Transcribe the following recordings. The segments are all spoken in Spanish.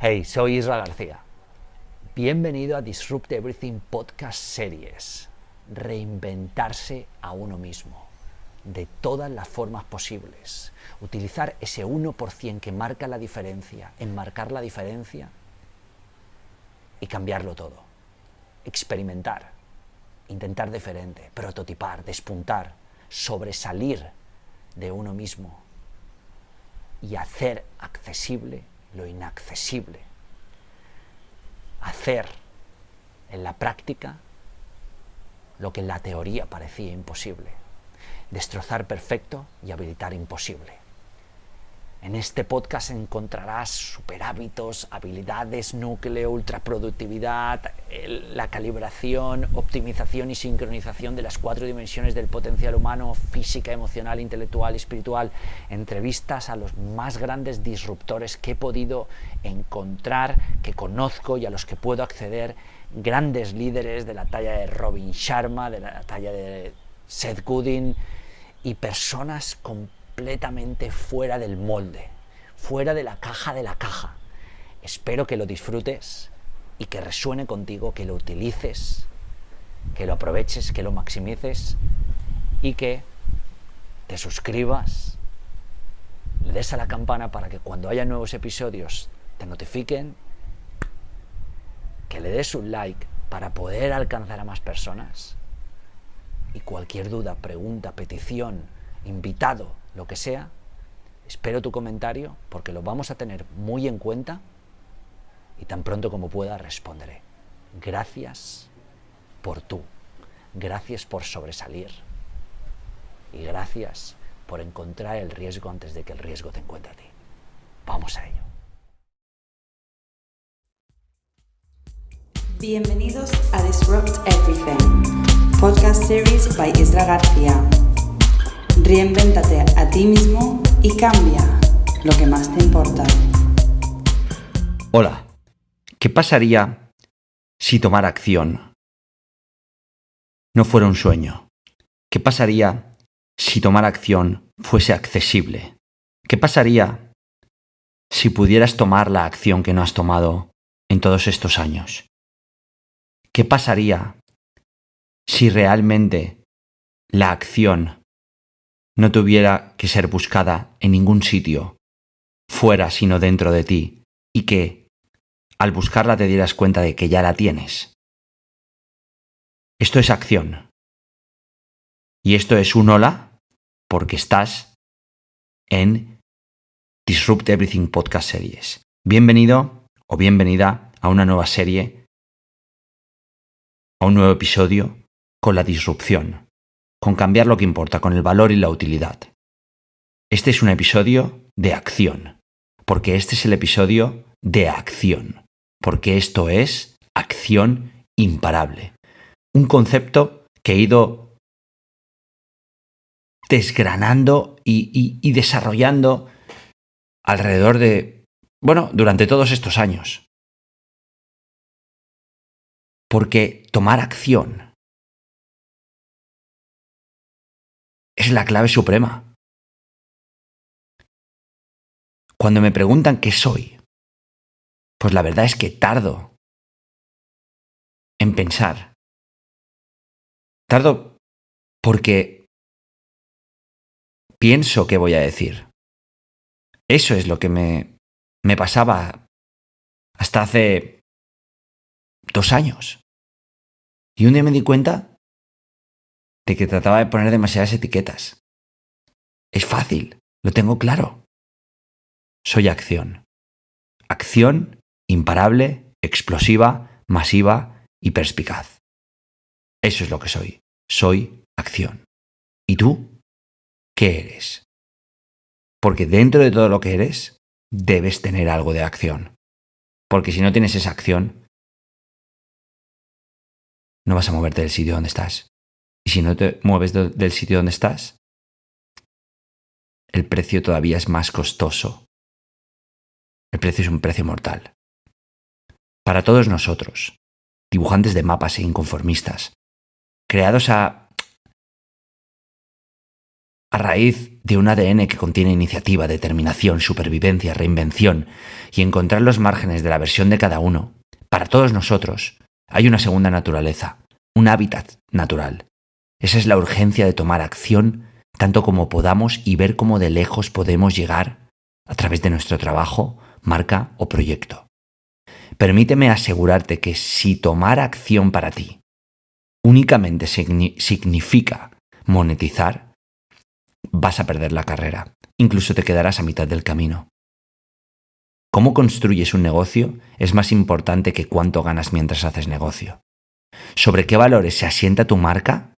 Hey, soy Isra García. Bienvenido a Disrupt Everything Podcast Series. Reinventarse a uno mismo, de todas las formas posibles. Utilizar ese 1% que marca la diferencia, enmarcar la diferencia y cambiarlo todo. Experimentar, intentar diferente, prototipar, despuntar, sobresalir de uno mismo y hacer accesible lo inaccesible. Hacer en la práctica lo que en la teoría parecía imposible. Destrozar perfecto y habilitar imposible. En este podcast encontrarás superhábitos, habilidades, núcleo, ultraproductividad, la calibración, optimización y sincronización de las 4 dimensiones del potencial humano: física, emocional, intelectual y espiritual. Entrevistas a los más grandes disruptores que he podido encontrar, que conozco y a los que puedo acceder. Grandes líderes de la talla de Robin Sharma, de la talla de Seth Godin y personas completamente fuera del molde, fuera de la caja de la caja. Espero que lo disfrutes y que resuene contigo, que lo utilices, que lo aproveches, que lo maximices y que te suscribas, le des a la campana para que cuando haya nuevos episodios te notifiquen, que le des un like para poder alcanzar a más personas. Y cualquier duda, pregunta, petición, invitado, lo que sea, espero tu comentario porque lo vamos a tener muy en cuenta y tan pronto como pueda responderé. Gracias por tú, gracias por sobresalir y gracias por encontrar el riesgo antes de que el riesgo te encuentre a ti. Vamos a ello. Bienvenidos a Disrupt Everything, podcast series by Isra García. Reinvéntate a ti mismo y cambia lo que más te importa. Hola, ¿qué pasaría si tomar acción no fuera un sueño? ¿Qué pasaría si tomar acción fuese accesible? ¿Qué pasaría si pudieras tomar la acción que no has tomado en todos estos años? ¿Qué pasaría si realmente la acción no tuviera que ser buscada en ningún sitio fuera sino dentro de ti y que al buscarla te dieras cuenta de que ya la tienes? Esto es acción. Y esto es un hola porque estás en Disrupt Everything Podcast Series. Bienvenido o bienvenida a una nueva serie, a un nuevo episodio con la disrupción, con cambiar lo que importa, con el valor y la utilidad. Este es un episodio de acción, porque este es el episodio de acción, porque esto es acción imparable. Un concepto que he ido desgranando y desarrollando alrededor de, durante todos estos años. Porque tomar acción es la clave suprema. Cuando me preguntan qué soy, pues la verdad es que tardo en pensar. Tardo porque pienso qué voy a decir. Eso es lo que me pasaba hasta hace 2 años. Y un día me di cuenta de que trataba de poner demasiadas etiquetas. Es fácil, lo tengo claro. Soy acción. Acción imparable, explosiva, masiva y perspicaz. Eso es lo que soy. Soy acción. ¿Y tú? ¿Qué eres? Porque dentro de todo lo que eres, debes tener algo de acción. Porque si no tienes esa acción, no vas a moverte del sitio donde estás. Y si no te mueves del sitio donde estás, el precio todavía es más costoso. El precio es un precio mortal. Para todos nosotros, dibujantes de mapas e inconformistas, creados a raíz de un ADN que contiene iniciativa, determinación, supervivencia, reinvención y encontrar los márgenes de la versión de cada uno, para todos nosotros hay una segunda naturaleza, un hábitat natural. Esa es la urgencia de tomar acción tanto como podamos y ver cómo de lejos podemos llegar a través de nuestro trabajo, marca o proyecto. Permíteme asegurarte que si tomar acción para ti únicamente significa monetizar, vas a perder la carrera. Incluso te quedarás a mitad del camino. Cómo construyes un negocio es más importante que cuánto ganas mientras haces negocio. Sobre qué valores se asienta tu marca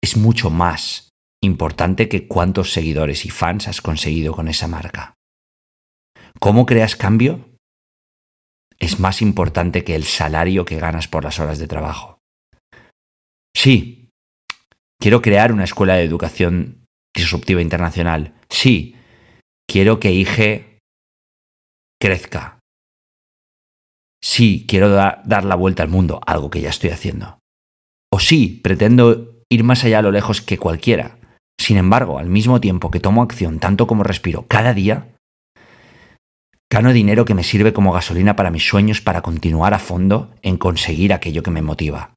es mucho más importante que cuántos seguidores y fans has conseguido con esa marca. ¿Cómo creas cambio? Es más importante que el salario que ganas por las horas de trabajo. Sí, quiero crear una escuela de educación disruptiva internacional. Sí, quiero que IGE crezca. Sí, quiero dar la vuelta al mundo, algo que ya estoy haciendo. O sí, pretendo ir más allá a lo lejos que cualquiera. Sin embargo, al mismo tiempo que tomo acción tanto como respiro cada día, gano dinero que me sirve como gasolina para mis sueños, para continuar a fondo en conseguir aquello que me motiva.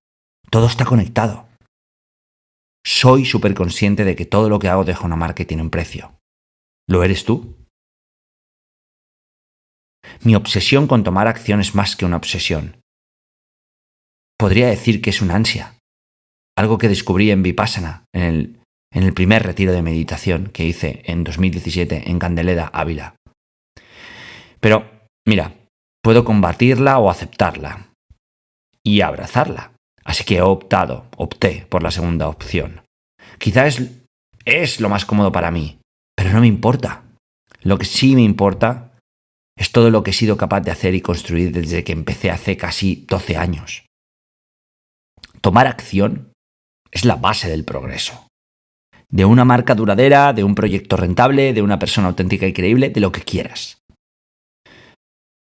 Todo está conectado. Soy súper consciente de que todo lo que hago deja una marca y tiene un precio. ¿Lo eres tú? Mi obsesión con tomar acción es más que una obsesión. Podría decir que es una ansia. Algo que descubrí en Vipassana, en el primer retiro de meditación que hice en 2017 en Candeleda, Ávila. Pero, mira, puedo combatirla o aceptarla y abrazarla. Así que opté por la segunda opción. Quizás es lo más cómodo para mí, pero no me importa. Lo que sí me importa es todo lo que he sido capaz de hacer y construir desde que empecé hace casi 12 años. Tomar acción es la base del progreso. De una marca duradera, de un proyecto rentable, de una persona auténtica y creíble, de lo que quieras.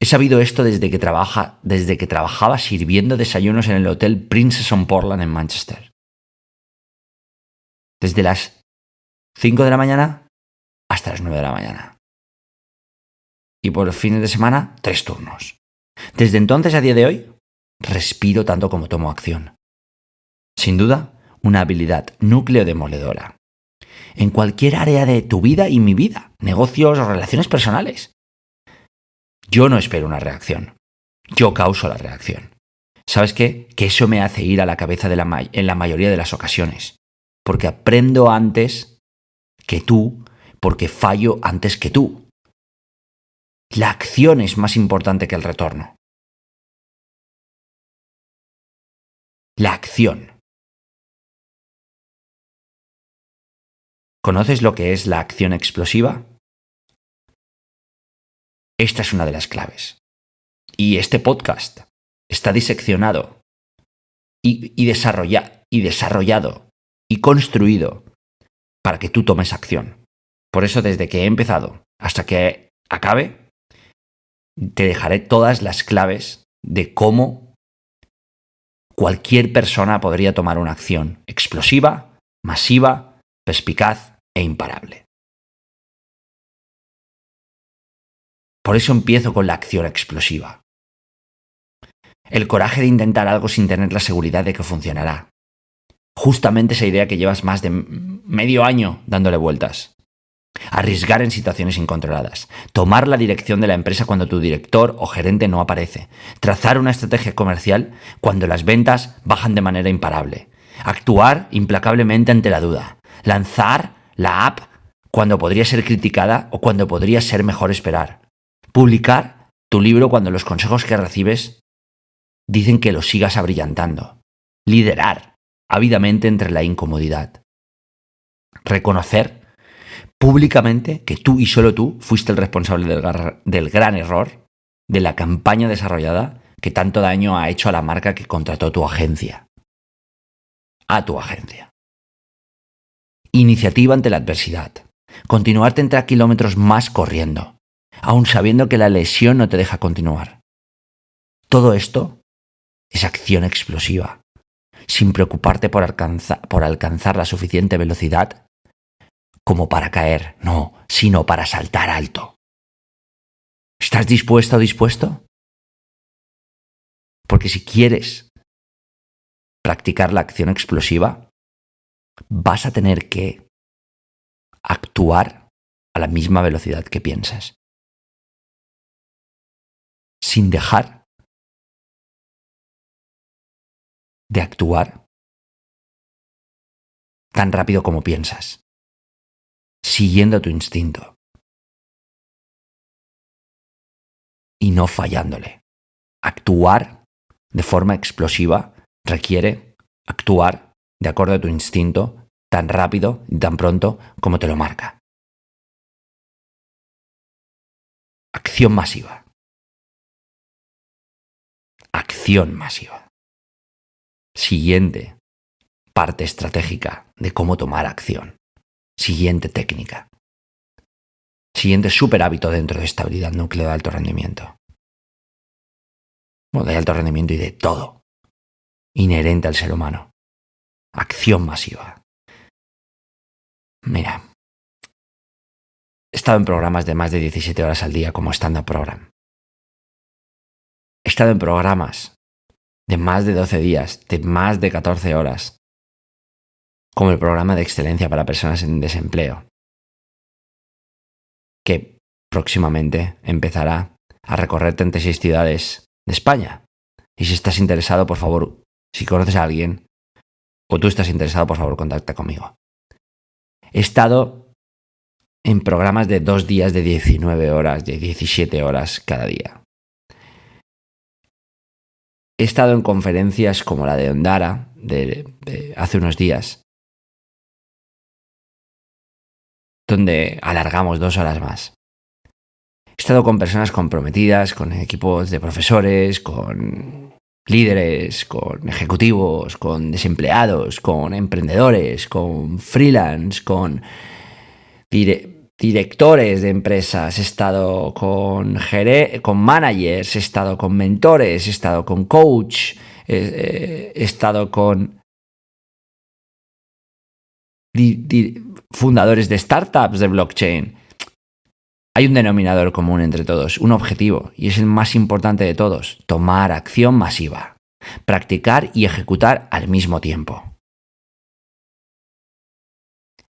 He sabido esto desde que trabajaba sirviendo desayunos en el hotel Princess on Portland en Manchester. Desde las 5 de la mañana hasta las 9 de la mañana. Y por los fines de semana, 3 turnos. Desde entonces a día de hoy, respiro tanto como tomo acción. Sin duda, una habilidad núcleo demoledora. En cualquier área de tu vida y mi vida, negocios o relaciones personales. Yo no espero una reacción. Yo causo la reacción. ¿Sabes qué? Que eso me hace ir a la cabeza en la mayoría de las ocasiones. Porque aprendo antes que tú, porque fallo antes que tú. La acción es más importante que el retorno. La acción. ¿Conoces lo que es la acción explosiva? Esta es una de las claves. Y este podcast está diseccionado y desarrollado y construido para que tú tomes acción. Por eso, desde que he empezado hasta que acabe, te dejaré todas las claves de cómo cualquier persona podría tomar una acción explosiva, masiva, perspicaz e imparable. Por eso empiezo con la acción explosiva. El coraje de intentar algo sin tener la seguridad de que funcionará. Justamente esa idea que llevas más de medio año dándole vueltas. Arriesgar en situaciones incontroladas. Tomar la dirección de la empresa cuando tu director o gerente no aparece. Trazar una estrategia comercial cuando las ventas bajan de manera imparable. Actuar implacablemente ante la duda. Lanzar la app cuando podría ser criticada o cuando podría ser mejor esperar. Publicar tu libro cuando los consejos que recibes dicen que lo sigas abrillantando. Liderar ávidamente entre la incomodidad. Reconocer públicamente que tú y solo tú fuiste el responsable del gran error de la campaña desarrollada que tanto daño ha hecho a la marca que contrató tu agencia. A tu agencia. Iniciativa ante la adversidad. Continuar 30 kilómetros más corriendo, aun sabiendo que la lesión no te deja continuar. Todo esto es acción explosiva, sin preocuparte por alcanzar la suficiente velocidad como para caer, no, sino para saltar alto. ¿Estás dispuesto o dispuesto? Porque si quieres practicar la acción explosiva, vas a tener que actuar a la misma velocidad que piensas, sin dejar de actuar tan rápido como piensas, siguiendo tu instinto y no fallándole. Actuar de forma explosiva requiere actuar de acuerdo a tu instinto tan rápido y tan pronto como te lo marca. Acción masiva. Acción masiva. Siguiente parte estratégica de cómo tomar acción. Siguiente técnica. Siguiente super hábito dentro de esta habilidad núcleo de alto rendimiento. Bueno, de alto rendimiento y de todo. Inherente al ser humano. Acción masiva. Mira, he estado en programas de más de 17 horas al día como stand-up program. He estado en programas de más de 12 días, de más de 14 horas, como el programa de excelencia para personas en desempleo, que próximamente empezará a recorrer 36 ciudades de España. Y si estás interesado, por favor, si conoces a alguien o tú estás interesado, por favor, contacta conmigo. He estado en programas de 2 días de 19 horas, de 17 horas cada día. He estado en conferencias como la de Ondara, de hace unos días, donde alargamos 2 horas más. He estado con personas comprometidas, con equipos de profesores, con líderes, con ejecutivos, con desempleados, con emprendedores, con freelance, con directores de empresas. He estado con managers, he estado con mentores, he estado con coach, he estado con fundadores de startups de blockchain. Hay un denominador común entre todos, un objetivo, y es el más importante de todos: tomar acción masiva, practicar y ejecutar al mismo tiempo.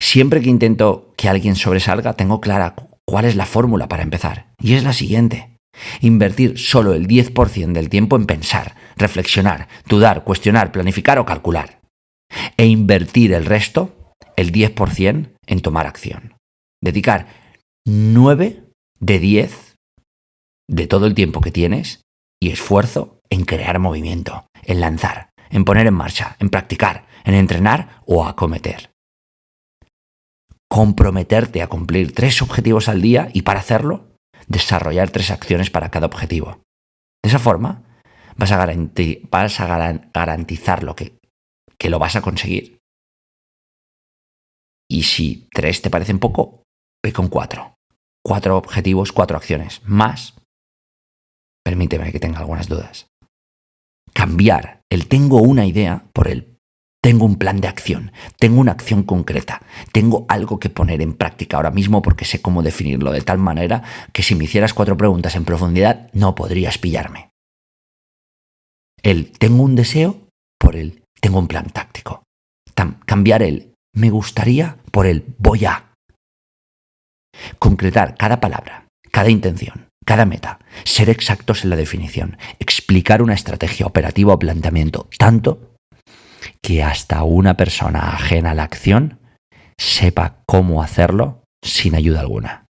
Siempre que intento que alguien sobresalga, tengo clara cuál es la fórmula para empezar, y es la siguiente: invertir solo el 10% del tiempo en pensar, reflexionar, dudar, cuestionar, planificar o calcular, e invertir el resto, el 10%, en tomar acción. Dedicar 9 de 10 de todo el tiempo que tienes y esfuerzo en crear movimiento, en lanzar, en poner en marcha, en practicar, en entrenar o acometer. Comprometerte a cumplir 3 objetivos al día y, para hacerlo, desarrollar 3 acciones para cada objetivo. De esa forma vas a garantizar que lo vas a conseguir. Y si 3 te parecen poco, ve con 4. 4 objetivos, 4 acciones. Más, permíteme que tenga algunas dudas. Cambiar el tengo una idea por el tengo un plan de acción. Tengo una acción concreta. Tengo algo que poner en práctica ahora mismo porque sé cómo definirlo de tal manera que si me hicieras 4 preguntas en profundidad no podrías pillarme. El tengo un deseo por el tengo un plan táctico. Cambiar el me gustaría por el voy a. Concretar cada palabra, cada intención, cada meta, ser exactos en la definición, explicar una estrategia operativa o planteamiento, tanto que hasta una persona ajena a la acción sepa cómo hacerlo sin ayuda alguna.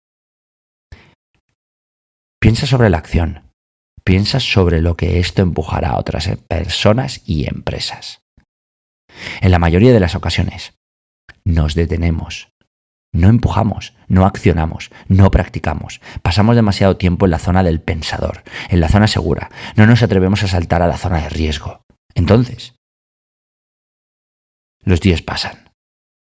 Piensa sobre la acción, piensa sobre lo que esto empujará a otras personas y empresas. En la mayoría de las ocasiones nos detenemos. No empujamos, no accionamos, no practicamos. Pasamos demasiado tiempo en la zona del pensador, en la zona segura. No nos atrevemos a saltar a la zona de riesgo. Entonces, los días pasan,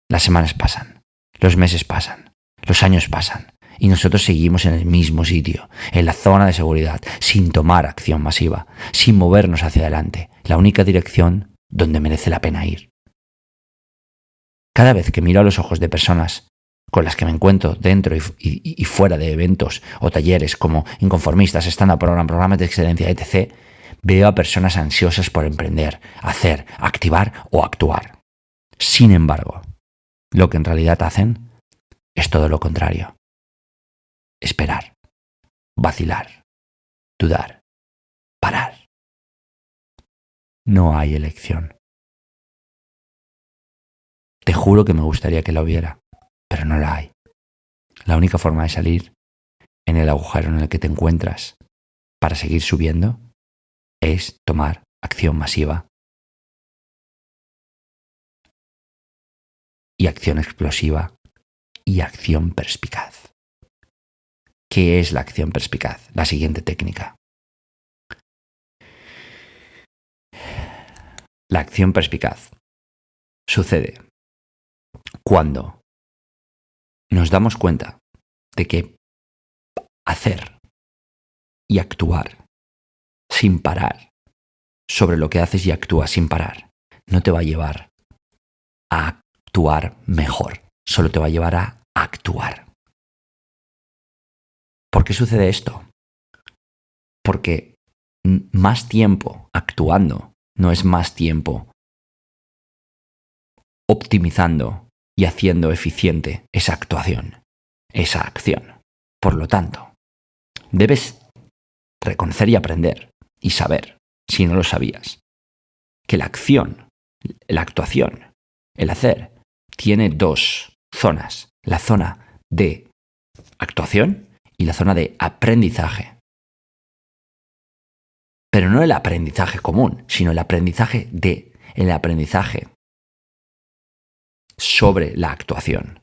las semanas pasan, los meses pasan, los años pasan y nosotros seguimos en el mismo sitio, en la zona de seguridad, sin tomar acción masiva, sin movernos hacia adelante, la única dirección donde merece la pena ir. Cada vez que miro a los ojos de personas con las que me encuentro dentro y fuera de eventos o talleres como inconformistas, stand-up program, programas de excelencia, etc., veo a personas ansiosas por emprender, hacer, activar o actuar. Sin embargo, lo que en realidad hacen es todo lo contrario. Esperar, vacilar, dudar, parar. No hay elección. Te juro que me gustaría que la hubiera, pero no la hay. La única forma de salir en el agujero en el que te encuentras para seguir subiendo es tomar acción masiva y acción explosiva y acción perspicaz. ¿Qué es la acción perspicaz? La siguiente técnica. La acción perspicaz sucede cuando nos damos cuenta de que hacer y actuar sin parar sobre lo que haces y actúas sin parar no te va a llevar a actuar mejor, solo te va a llevar a actuar. ¿Por qué sucede esto? Porque más tiempo actuando no es más tiempo optimizando y haciendo eficiente esa actuación, esa acción. Por lo tanto, debes reconocer y aprender y saber, si no lo sabías, que la acción, la actuación, el hacer, tiene dos zonas. La zona de actuación y la zona de aprendizaje. Pero no el aprendizaje común, sino el aprendizaje sobre la actuación.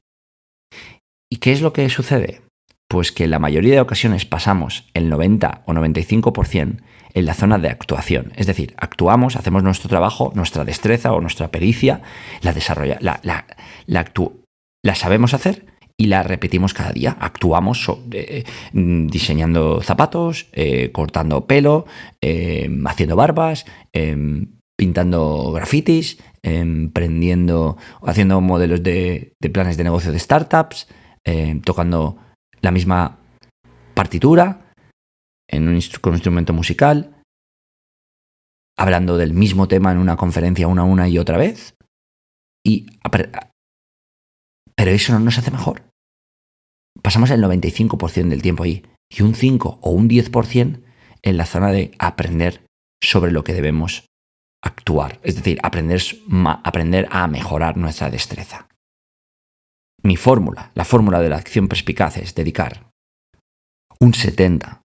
¿Y qué es lo que sucede? Pues que en la mayoría de ocasiones pasamos el 90 o 95% en la zona de actuación. Es decir, actuamos, hacemos nuestro trabajo, nuestra destreza o nuestra pericia, la sabemos hacer y la repetimos cada día. Actuamos diseñando zapatos, cortando pelo, haciendo barbas, pintando grafitis, haciendo modelos de planes de negocio de startups, tocando la misma partitura con un instrumento musical, hablando del mismo tema en una conferencia una y otra vez. Pero eso no nos hace mejor. Pasamos el 95% del tiempo ahí y un 5 o un 10% en la zona de aprender sobre lo que debemos actuar. Es decir, aprender a mejorar nuestra destreza. Mi fórmula, la fórmula de la acción perspicaz es dedicar un 70%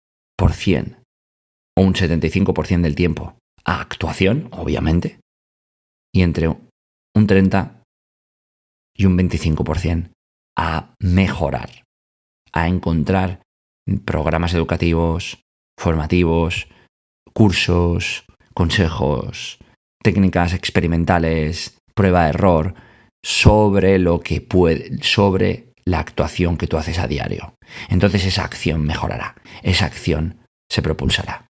o un 75% del tiempo a actuación, obviamente, y entre un 30% y un 25% a mejorar, a encontrar programas educativos, formativos, cursos, consejos, técnicas experimentales, prueba-error, sobre la actuación que tú haces a diario. Entonces esa acción mejorará, esa acción se propulsará.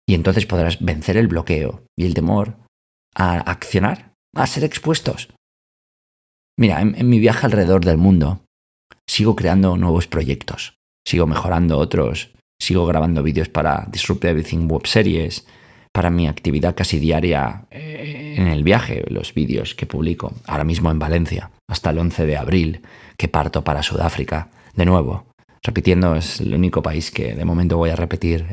Y entonces podrás vencer el bloqueo y el temor a accionar, a ser expuestos. Mira, en mi viaje alrededor del mundo sigo creando nuevos proyectos, sigo mejorando otros, sigo grabando vídeos para Disrupt Everything web series, para mi actividad casi diaria en el viaje, los vídeos que publico ahora mismo en Valencia, hasta el 11 de abril, que parto para Sudáfrica. De nuevo, repitiendo, es el único país que de momento voy a repetir,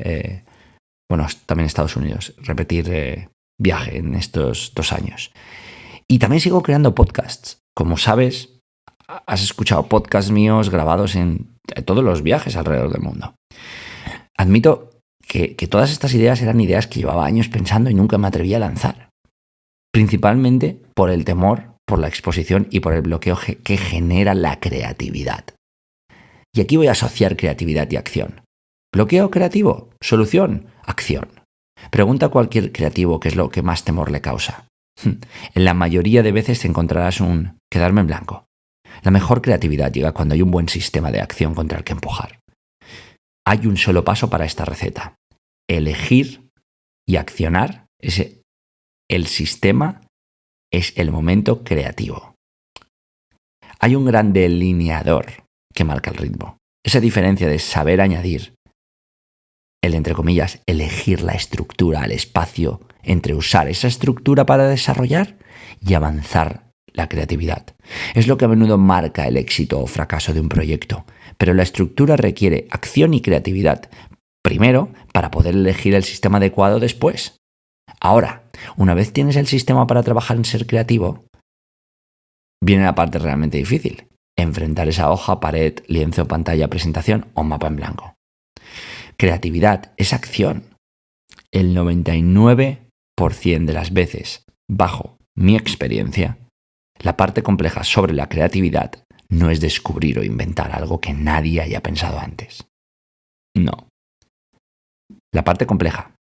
también Estados Unidos, repetir viaje en estos 2 años. Y también sigo creando podcasts. Como sabes, has escuchado podcasts míos grabados en todos los viajes alrededor del mundo. Admito que todas estas ideas eran ideas que llevaba años pensando y nunca me atreví a lanzar. Principalmente por el temor, por la exposición y por el bloqueo que genera la creatividad. Y aquí voy a asociar creatividad y acción. ¿Bloqueo creativo? Solución, acción. Pregunta a cualquier creativo qué es lo que más temor le causa. En la mayoría de veces te encontrarás un quedarme en blanco. La mejor creatividad llega cuando hay un buen sistema de acción contra el que empujar. Hay un solo paso para esta receta. Elegir y accionar. El sistema es el momento creativo. Hay un gran delineador que marca el ritmo. Esa diferencia de saber añadir, el, entre comillas, elegir la estructura, el espacio entre usar esa estructura para desarrollar y avanzar la creatividad. Es lo que a menudo marca el éxito o fracaso de un proyecto, pero la estructura requiere acción y creatividad, primero para poder elegir el sistema adecuado después. Ahora, una vez tienes el sistema para trabajar en ser creativo, viene la parte realmente difícil: enfrentar esa hoja, pared, lienzo, pantalla, presentación o mapa en blanco. Creatividad es acción. El 99% de las veces, bajo mi experiencia, la parte compleja sobre la creatividad no es descubrir o inventar algo que nadie haya pensado antes. No. La parte compleja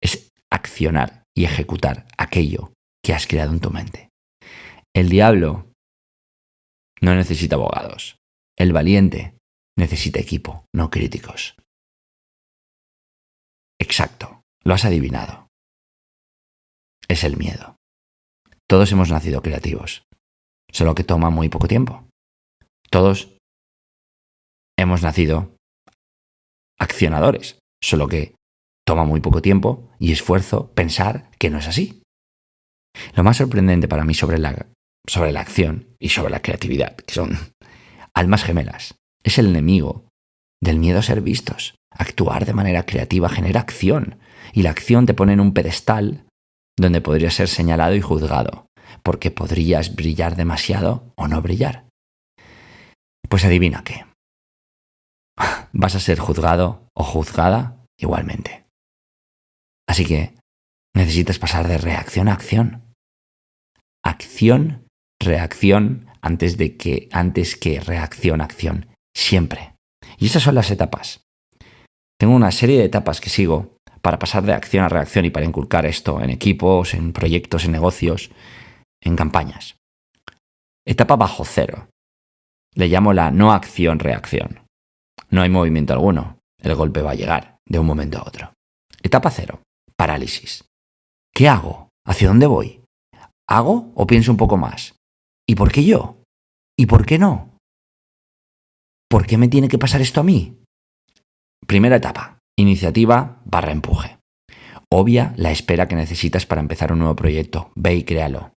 es accionar y ejecutar aquello que has creado en tu mente. El diablo no necesita abogados. El valiente necesita equipo, no críticos. Exacto, lo has adivinado. Es el miedo. Todos hemos nacido creativos, solo que toma muy poco tiempo. Todos hemos nacido accionadores, solo que toma muy poco tiempo y esfuerzo pensar que no es así. Lo más sorprendente para mí sobre la acción y sobre la creatividad, que son almas gemelas, es el enemigo del miedo a ser vistos. Actuar de manera creativa genera acción, y la acción te pone en un pedestal donde podrías ser señalado y juzgado, porque podrías brillar demasiado o no brillar. Pues adivina qué. Vas a ser juzgado o juzgada igualmente. Así que necesitas pasar de reacción a acción. Acción, reacción, antes que reacción, acción. Siempre. Y esas son las etapas. Tengo una serie de etapas que sigo para pasar de acción a reacción y para inculcar esto en equipos, en proyectos, en negocios, en campañas. Etapa bajo cero. Le llamo la no acción-reacción. No hay movimiento alguno. El golpe va a llegar de un momento a otro. Etapa cero. Parálisis. ¿Qué hago? ¿Hacia dónde voy? ¿Hago o pienso un poco más? ¿Y por qué yo? ¿Y por qué no? ¿Por qué me tiene que pasar esto a mí? Primera etapa. Iniciativa / empuje. Obvia la espera que necesitas para empezar un nuevo proyecto. Ve y créalo.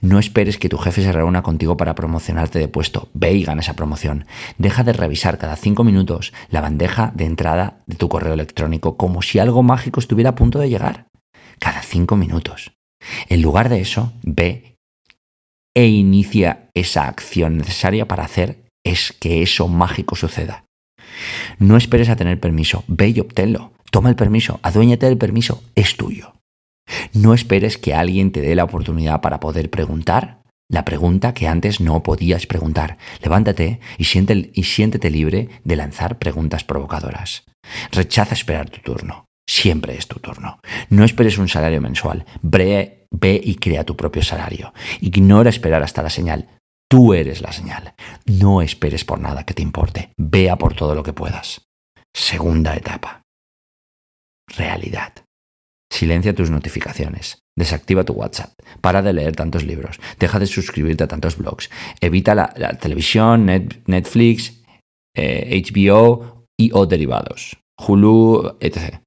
No esperes que tu jefe se reúna contigo para promocionarte de puesto. Ve y gana esa promoción. Deja de revisar cada 5 minutos la bandeja de entrada de tu correo electrónico como si algo mágico estuviera a punto de llegar. Cada 5 minutos. En lugar de eso, ve e inicia esa acción necesaria para hacer que eso mágico suceda. No esperes a tener permiso. Ve y obténlo. Toma el permiso. Aduéñate del permiso. Es tuyo. No esperes que alguien te dé la oportunidad para poder preguntar la pregunta que antes no podías preguntar. Levántate y siéntete libre de lanzar preguntas provocadoras. Rechaza esperar tu turno. Siempre es tu turno. No esperes un salario mensual. Ve y crea tu propio salario. Ignora esperar hasta la señal. Tú eres la señal. No esperes por nada que te importe. Ve a por todo lo que puedas. Segunda etapa. Realidad. Silencia tus notificaciones. Desactiva tu WhatsApp. Para de leer tantos libros. Deja de suscribirte a tantos blogs. Evita la televisión, Netflix, HBO y o derivados. Hulu, etc.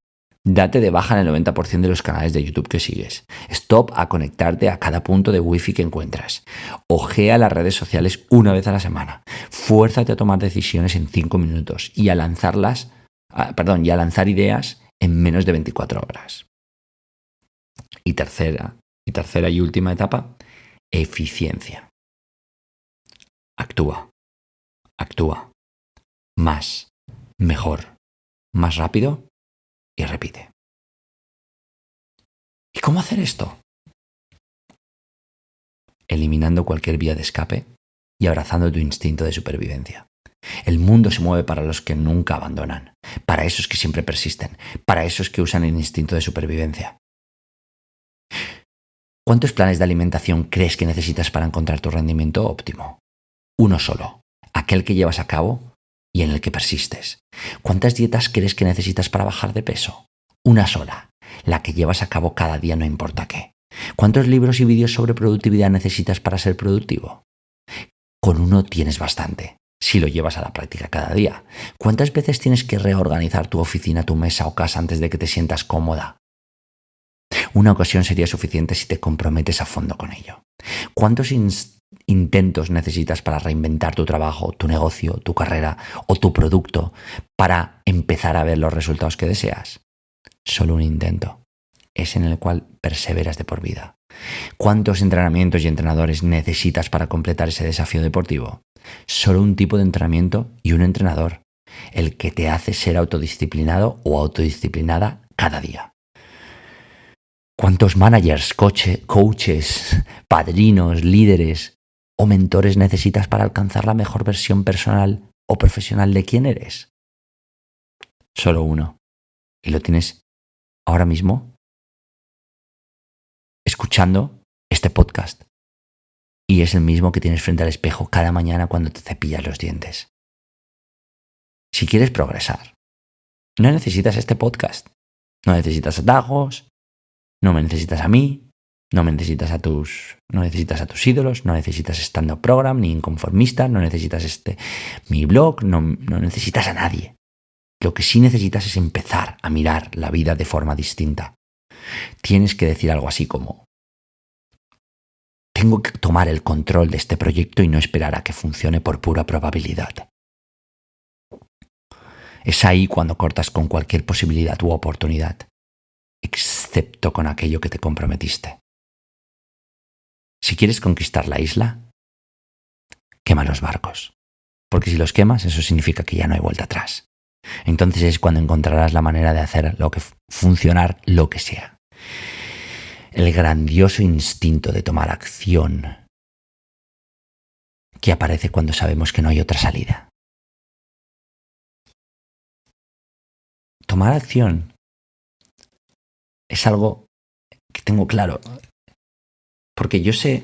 Date de baja en el 90% de los canales de YouTube que sigues. Stop a conectarte a cada punto de wifi que encuentras. Ojea las redes sociales una vez a la semana. Fuérzate a tomar decisiones en 5 minutos y a lanzar ideas en menos de 24 horas. Y tercera y última etapa, eficiencia. Actúa. Más, mejor, más rápido y repite. ¿Y cómo hacer esto? Eliminando cualquier vía de escape y abrazando tu instinto de supervivencia. El mundo se mueve para los que nunca abandonan, para esos que siempre persisten, para esos que usan el instinto de supervivencia. ¿Cuántos planes de alimentación crees que necesitas para encontrar tu rendimiento óptimo? Uno solo, aquel que llevas a cabo y en el que persistes. ¿Cuántas dietas crees que necesitas para bajar de peso? Una sola, la que llevas a cabo cada día no importa qué. ¿Cuántos libros y vídeos sobre productividad necesitas para ser productivo? Con uno tienes bastante, si lo llevas a la práctica cada día. ¿Cuántas veces tienes que reorganizar tu oficina, tu mesa o casa antes de que te sientas cómoda? Una ocasión sería suficiente si te comprometes a fondo con ello. ¿Cuántos intentos necesitas para reinventar tu trabajo, tu negocio, tu carrera o tu producto para empezar a ver los resultados que deseas? Solo un intento. Es en el cual perseveras de por vida. ¿Cuántos entrenamientos y entrenadores necesitas para completar ese desafío deportivo? Solo un tipo de entrenamiento y un entrenador, el que te hace ser autodisciplinado o autodisciplinada cada día. ¿Cuántos managers, coaches, padrinos, líderes o mentores necesitas para alcanzar la mejor versión personal o profesional de quién eres? Solo uno. Y lo tienes ahora mismo escuchando este podcast. Y es el mismo que tienes frente al espejo cada mañana cuando te cepillas los dientes. Si quieres progresar, no necesitas este podcast. No necesitas atajos, no me necesitas a mí, no necesitas a tus ídolos, no necesitas stand-up program, ni inconformista, no necesitas mi blog, no necesitas a nadie. Lo que sí necesitas es empezar a mirar la vida de forma distinta. Tienes que decir algo así como: tengo que tomar el control de este proyecto y no esperar a que funcione por pura probabilidad. Es ahí cuando cortas con cualquier posibilidad u oportunidad, excepto con aquello que te comprometiste. Si quieres conquistar la isla, quema los barcos, porque si los quemas, eso significa que ya no hay vuelta atrás. Entonces es cuando encontrarás la manera de hacer funcionar lo que sea. El grandioso instinto de tomar acción que aparece cuando sabemos que no hay otra salida. Tomar acción es algo que tengo claro, porque yo sé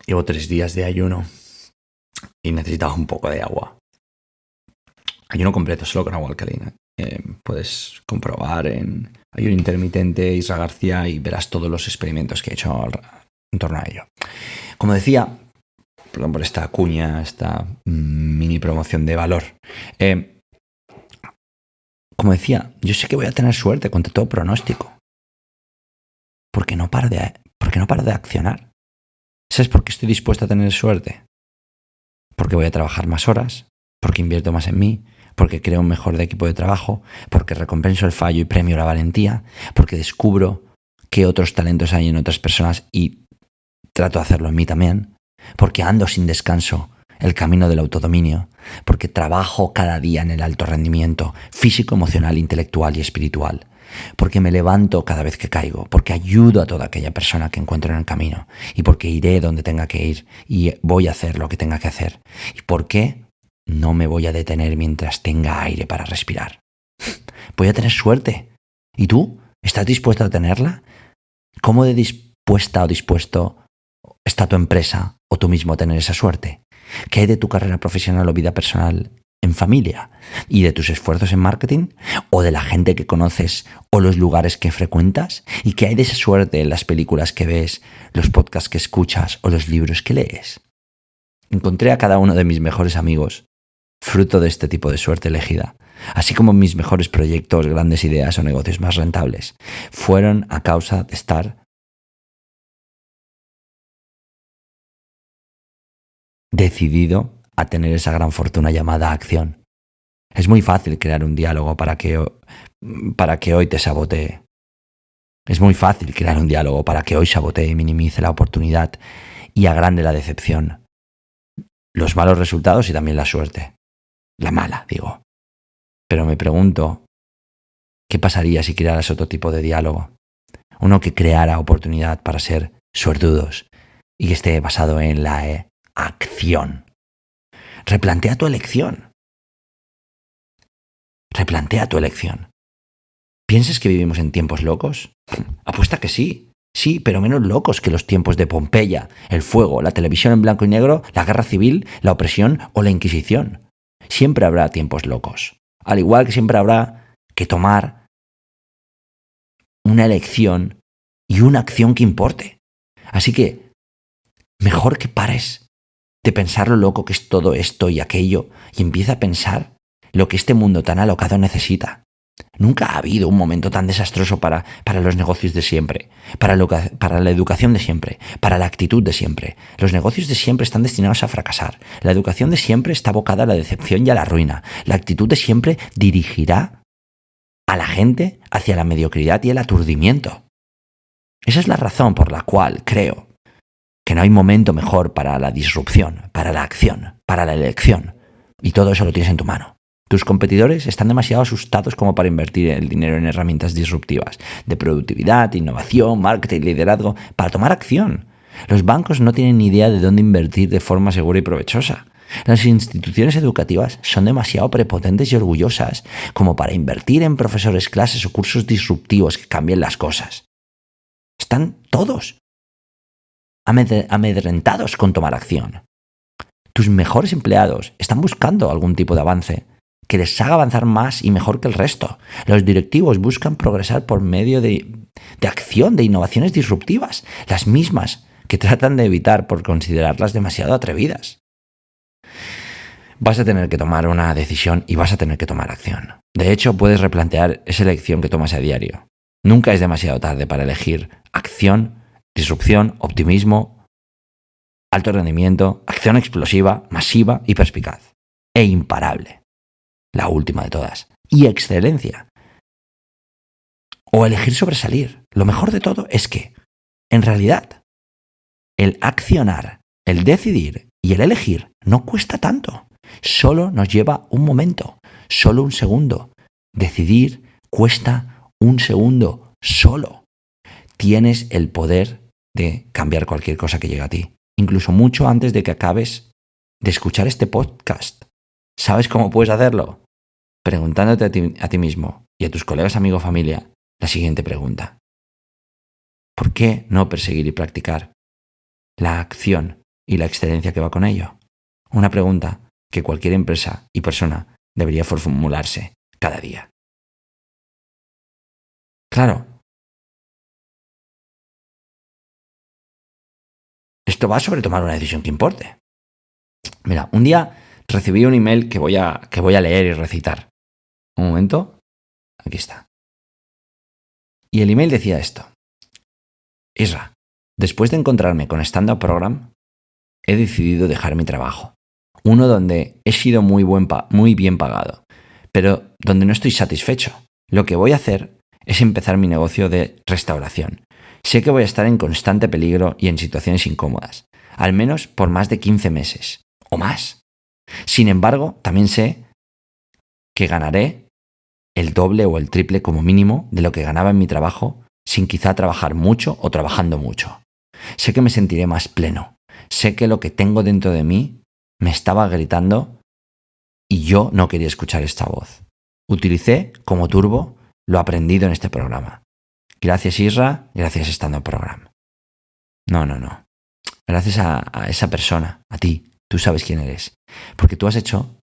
llevo 3 días de ayuno y necesitaba un poco de agua. Ayuno completo, solo con agua alcalina. Puedes comprobar en ayuno intermitente Isra García y verás todos los experimentos que he hecho en torno a ello. Como decía, perdón por esta cuña, esta mini promoción de valor. Como decía, yo sé que voy a tener suerte contra todo pronóstico. Porque no paro de accionar. ¿Sabes por qué estoy dispuesto a tener suerte? Porque voy a trabajar más horas, porque invierto más en mí, porque creo un mejor equipo de trabajo, porque recompenso el fallo y premio la valentía, porque descubro qué otros talentos hay en otras personas y trato de hacerlo en mí también, porque ando sin descanso el camino del autodominio, porque trabajo cada día en el alto rendimiento físico, emocional, intelectual y espiritual, porque me levanto cada vez que caigo, porque ayudo a toda aquella persona que encuentro en el camino y porque iré donde tenga que ir y voy a hacer lo que tenga que hacer. ¿Y por qué? No me voy a detener mientras tenga aire para respirar. Voy a tener suerte. ¿Y tú? ¿Estás dispuesto a tenerla? ¿Cómo de dispuesta o dispuesto está tu empresa o tú mismo a tener esa suerte? ¿Qué hay de tu carrera profesional o vida personal en familia? ¿Y de tus esfuerzos en marketing? ¿O de la gente que conoces o los lugares que frecuentas? ¿Y qué hay de esa suerte en las películas que ves, los podcasts que escuchas o los libros que lees? Encontré a cada uno de mis mejores amigos fruto de este tipo de suerte elegida, así como mis mejores proyectos, grandes ideas o negocios más rentables, fueron a causa de estar decidido a tener esa gran fortuna llamada acción. Es muy fácil crear un diálogo para que hoy te sabotee. Es muy fácil crear un diálogo para que hoy sabotee y minimice la oportunidad y agrande la decepción, los malos resultados y también la suerte. La mala, digo. Pero me pregunto, ¿qué pasaría si crearas otro tipo de diálogo? Uno que creara oportunidad para ser suertudos y que esté basado en la acción. Replantea tu elección. Replantea tu elección. ¿Piensas que vivimos en tiempos locos? Apuesta que sí. Sí, pero menos locos que los tiempos de Pompeya, el fuego, la televisión en blanco y negro, la guerra civil, la opresión o la Inquisición. Siempre habrá tiempos locos. Al igual que siempre habrá que tomar una elección y una acción que importe. Así que, mejor que pares de pensar lo loco que es todo esto y aquello y empieza a pensar lo que este mundo tan alocado necesita. Nunca ha habido un momento tan desastroso para los negocios de siempre, para la educación de siempre, para la actitud de siempre. Los negocios de siempre están destinados a fracasar. La educación de siempre está abocada a la decepción y a la ruina. La actitud de siempre dirigirá a la gente hacia la mediocridad y el aturdimiento. Esa es la razón por la cual creo que no hay momento mejor para la disrupción, para la acción, para la elección. Y todo eso lo tienes en tu mano. Tus competidores están demasiado asustados como para invertir el dinero en herramientas disruptivas de productividad, innovación, marketing, liderazgo, para tomar acción. Los bancos no tienen ni idea de dónde invertir de forma segura y provechosa. Las instituciones educativas son demasiado prepotentes y orgullosas como para invertir en profesores, clases o cursos disruptivos que cambien las cosas. Están todos amedrentados con tomar acción. Tus mejores empleados están buscando algún tipo de avance que les haga avanzar más y mejor que el resto. Los directivos buscan progresar por medio de acción, de innovaciones disruptivas, las mismas que tratan de evitar por considerarlas demasiado atrevidas. Vas a tener que tomar una decisión y vas a tener que tomar acción. De hecho, puedes replantear esa elección que tomas a diario. Nunca es demasiado tarde para elegir acción, disrupción, optimismo, alto rendimiento, acción explosiva, masiva y perspicaz. E imparable. La última de todas. Y excelencia. O elegir sobresalir. Lo mejor de todo es que, en realidad, el accionar, el decidir y el elegir no cuesta tanto. Solo nos lleva un momento, solo un segundo. Decidir cuesta un segundo, solo. Tienes el poder de cambiar cualquier cosa que llegue a ti. Incluso mucho antes de que acabes de escuchar este podcast. ¿Sabes cómo puedes hacerlo? Preguntándote a ti mismo y a tus colegas, amigos, familia, la siguiente pregunta. ¿Por qué no perseguir y practicar la acción y la excelencia que va con ello? Una pregunta que cualquier empresa y persona debería formularse cada día. Claro. Esto va sobre tomar una decisión que importe. Mira, un día recibí un email que voy a leer y recitar. Un momento. Aquí está. Y el email decía esto. Isra, después de encontrarme con Stand Up Program, he decidido dejar mi trabajo. Uno donde he sido muy bien pagado, pero donde no estoy satisfecho. Lo que voy a hacer es empezar mi negocio de restauración. Sé que voy a estar en constante peligro y en situaciones incómodas, al menos por más de 15 meses o más. Sin embargo, también sé que ganaré el doble o el triple como mínimo de lo que ganaba en mi trabajo sin quizá trabajar mucho o trabajando mucho. Sé que me sentiré más pleno. Sé que lo que tengo dentro de mí me estaba gritando y yo no quería escuchar esta voz. Utilicé como turbo lo aprendido en este programa. Gracias Isra, gracias Stand Up Program. No. Gracias a esa persona, a ti. Tú sabes quién eres. Porque tú has hecho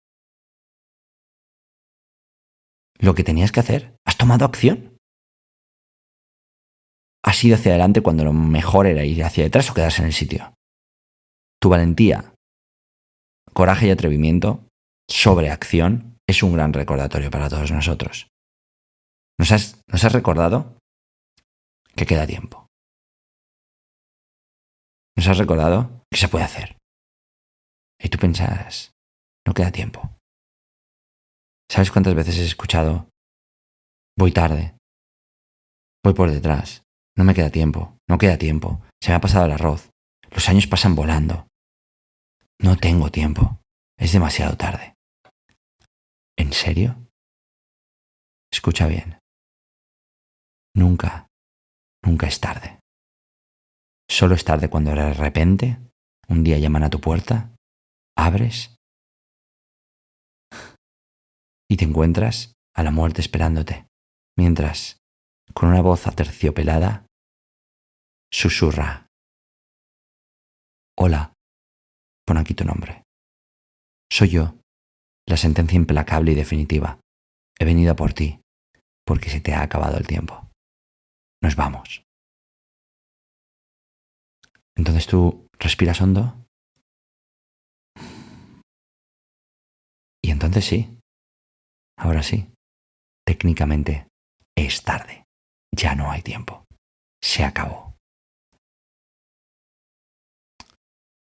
lo que tenías que hacer. Has tomado acción. Has ido hacia adelante cuando lo mejor era ir hacia detrás o quedarse en el sitio. Tu valentía, coraje y atrevimiento sobre acción es un gran recordatorio para todos nosotros. ¿Nos has recordado que queda tiempo? ¿Nos has recordado que se puede hacer? Y tú pensarás, no queda tiempo. ¿Sabes cuántas veces he escuchado? Voy tarde. Voy por detrás. No me queda tiempo. No queda tiempo. Se me ha pasado el arroz. Los años pasan volando. No tengo tiempo. Es demasiado tarde. ¿En serio? Escucha bien. Nunca es tarde. Solo es tarde cuando de repente un día llaman a tu puerta, abres y te encuentras a la muerte esperándote, mientras, con una voz aterciopelada, susurra: hola, pon aquí tu nombre. Soy yo, la sentencia implacable y definitiva. He venido a por ti, porque se te ha acabado el tiempo. Nos vamos. Entonces tú respiras hondo. Y entonces sí, ahora sí, técnicamente es tarde. Ya no hay tiempo. Se acabó.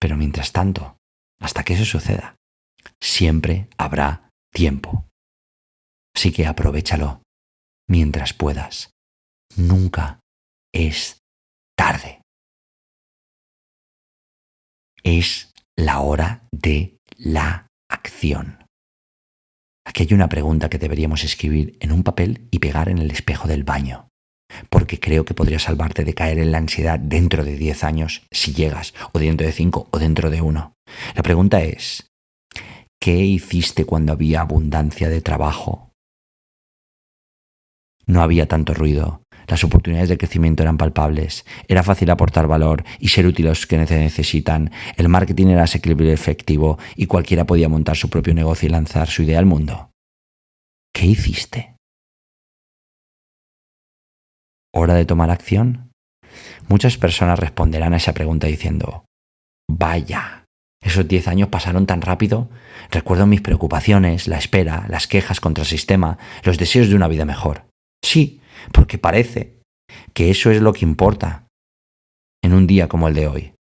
Pero mientras tanto, hasta que eso suceda, siempre habrá tiempo. Así que aprovéchalo mientras puedas. Nunca es tarde. Es la hora de la acción. Aquí hay una pregunta que deberíamos escribir en un papel y pegar en el espejo del baño, porque creo que podría salvarte de caer en la ansiedad dentro de 10 años si llegas, o dentro de 5, o dentro de 1. La pregunta es, ¿qué hiciste cuando había abundancia de trabajo? No había tanto ruido, las oportunidades de crecimiento eran palpables, era fácil aportar valor y ser útil a los que necesitan, el marketing era asequible y efectivo y cualquiera podía montar su propio negocio y lanzar su idea al mundo. ¿Qué hiciste? ¿Hora de tomar acción? Muchas personas responderán a esa pregunta diciendo, vaya, esos 10 años pasaron tan rápido, recuerdo mis preocupaciones, la espera, las quejas contra el sistema, los deseos de una vida mejor. Sí, porque parece que eso es lo que importa en un día como el de hoy.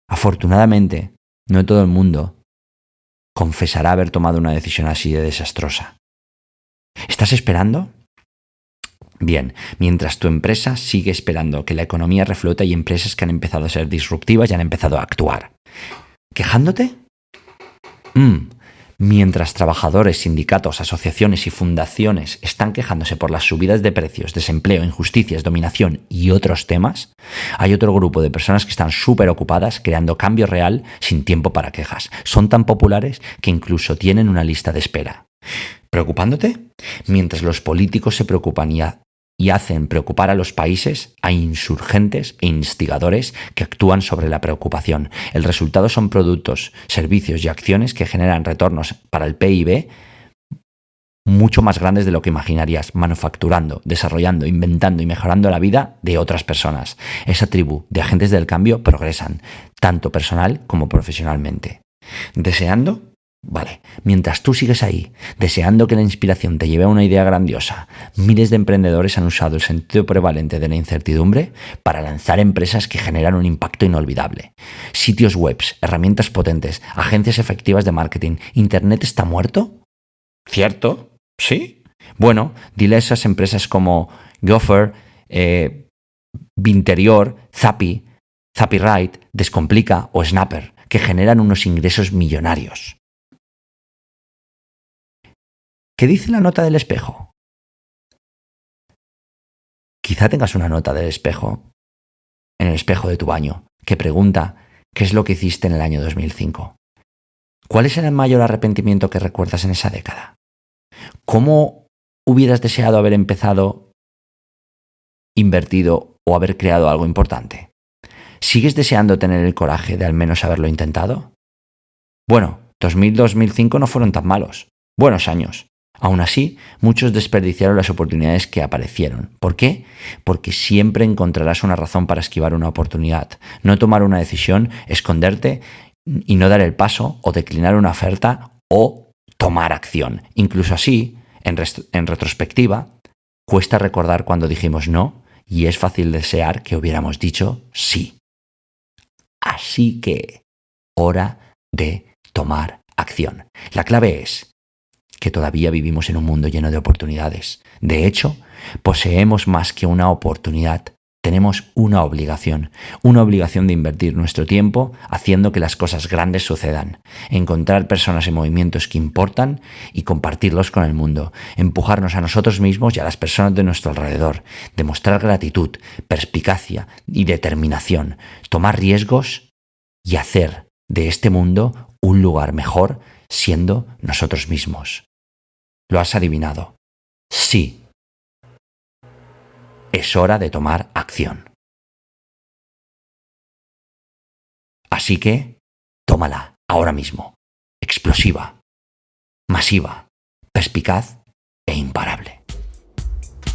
Afortunadamente, no todo el mundo confesará haber tomado una decisión así de desastrosa. ¿Estás esperando? Bien, mientras tu empresa sigue esperando que la economía reflote, hay empresas que han empezado a ser disruptivas y han empezado a actuar. ¿Quejándote? Mientras trabajadores, sindicatos, asociaciones y fundaciones están quejándose por las subidas de precios, desempleo, injusticias, dominación y otros temas, hay otro grupo de personas que están súper ocupadas creando cambio real sin tiempo para quejas. Son tan populares que incluso tienen una lista de espera. ¿Preocupándote? Mientras los políticos se preocupan y hacen preocupar a los países, hay insurgentes e instigadores que actúan sobre la preocupación. El resultado son productos, servicios y acciones que generan retornos para el PIB mucho más grandes de lo que imaginarías, manufacturando, desarrollando, inventando y mejorando la vida de otras personas. Esa tribu de agentes del cambio progresan, tanto personal como profesionalmente. ¿Deseando? Vale, mientras tú sigues ahí, deseando que la inspiración te lleve a una idea grandiosa, miles de emprendedores han usado el sentido prevalente de la incertidumbre para lanzar empresas que generan un impacto inolvidable. Sitios web, herramientas potentes, agencias efectivas de marketing. ¿Internet está muerto? ¿Cierto? ¿Sí? Bueno, dile a esas empresas como Gopher, Vinterior, Zappi, Zappyride, Descomplica o Snapper, que generan unos ingresos millonarios. ¿Qué dice la nota del espejo? Quizá tengas una nota del espejo, en el espejo de tu baño, que pregunta ¿qué es lo que hiciste en el año 2005? ¿Cuál es el mayor arrepentimiento que recuerdas en esa década? ¿Cómo hubieras deseado haber empezado, invertido o haber creado algo importante? ¿Sigues deseando tener el coraje de al menos haberlo intentado? Bueno, 2000-2005 no fueron tan malos. Buenos años. Aún así, muchos desperdiciaron las oportunidades que aparecieron. ¿Por qué? Porque siempre encontrarás una razón para esquivar una oportunidad. No tomar una decisión, esconderte y no dar el paso, o declinar una oferta, o tomar acción. Incluso así, en retrospectiva, cuesta recordar cuando dijimos no y es fácil desear que hubiéramos dicho sí. Así que, hora de tomar acción. La clave es que todavía vivimos en un mundo lleno de oportunidades. De hecho, poseemos más que una oportunidad. Tenemos una obligación de invertir nuestro tiempo haciendo que las cosas grandes sucedan, encontrar personas y movimientos que importan y compartirlos con el mundo, empujarnos a nosotros mismos y a las personas de nuestro alrededor, demostrar gratitud, perspicacia y determinación, tomar riesgos y hacer de este mundo un lugar mejor siendo nosotros mismos. Lo has adivinado. Sí. Es hora de tomar acción. Así que, tómala ahora mismo. Explosiva, masiva, perspicaz e imparable.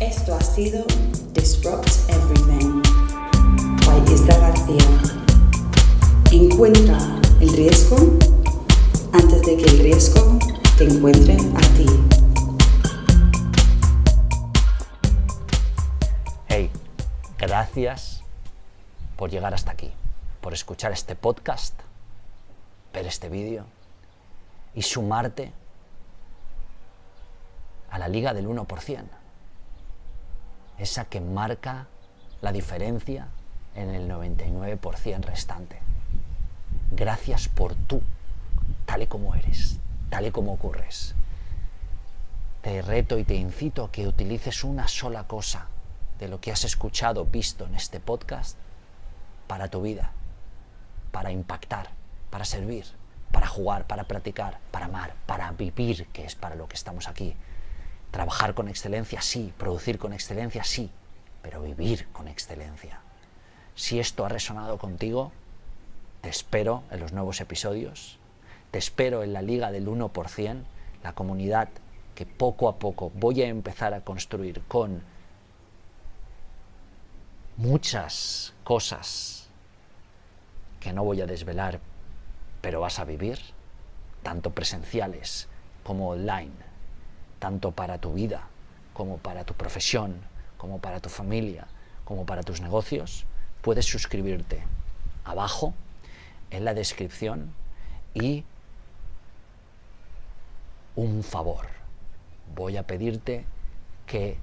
Esto ha sido Disrupt Everything by Isla García. Encuentra el riesgo antes de que el riesgo te encuentre a ti. Hey, gracias por llegar hasta aquí, por escuchar este podcast, ver este vídeo y sumarte a la liga del 1%, esa que marca la diferencia en el 99% restante. Gracias por tú, tal y como eres, tal y como ocurres. Te reto y te incito a que utilices una sola cosa de lo que has escuchado, visto en este podcast para tu vida, para impactar, para servir, para jugar, para practicar, para amar, para vivir, que es para lo que estamos aquí. Trabajar con excelencia, sí. Producir con excelencia, sí. Pero vivir con excelencia. Si esto ha resonado contigo, te espero en los nuevos episodios. Te espero en la Liga del 1%, la comunidad que poco a poco voy a empezar a construir con muchas cosas que no voy a desvelar, pero vas a vivir, tanto presenciales como online, tanto para tu vida, como para tu profesión, como para tu familia, como para tus negocios. Puedes suscribirte abajo en la descripción. Y un favor, voy a pedirte que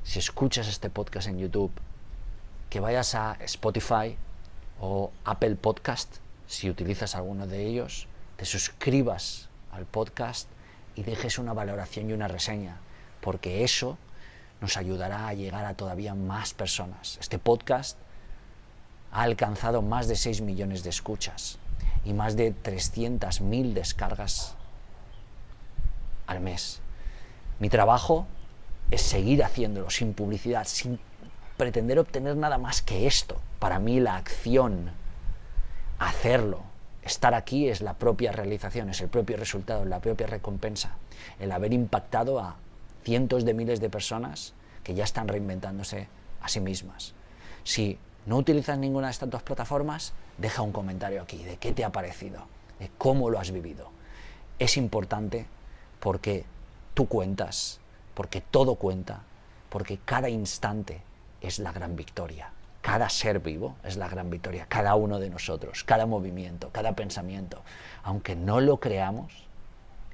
si escuchas este podcast en YouTube, que vayas a Spotify o Apple Podcast, si utilizas alguno de ellos, te suscribas al podcast y dejes una valoración y una reseña, porque eso nos ayudará a llegar a todavía más personas. Este podcast ha alcanzado más de 6 millones de escuchas y más de 300.000 descargas al mes. Mi trabajo es seguir haciéndolo sin publicidad, sin pretender obtener nada más que esto. Para mí la acción, hacerlo, estar aquí es la propia realización, es el propio resultado, la propia recompensa. El haber impactado a cientos de miles de personas que ya están reinventándose a sí mismas. Si no utilizas ninguna de estas dos plataformas, deja un comentario aquí de qué te ha parecido, de cómo lo has vivido. Es importante porque tú cuentas, porque todo cuenta, porque cada instante es la gran victoria. Cada ser vivo es la gran victoria, cada uno de nosotros, cada movimiento, cada pensamiento, aunque no lo creamos,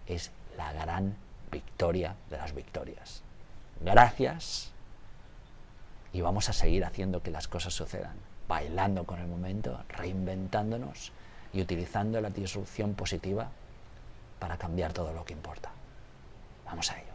es la gran victoria de las victorias. Gracias, y vamos a seguir haciendo que las cosas sucedan, bailando con el momento, reinventándonos y utilizando la disrupción positiva para cambiar todo lo que importa. Vamos a ello.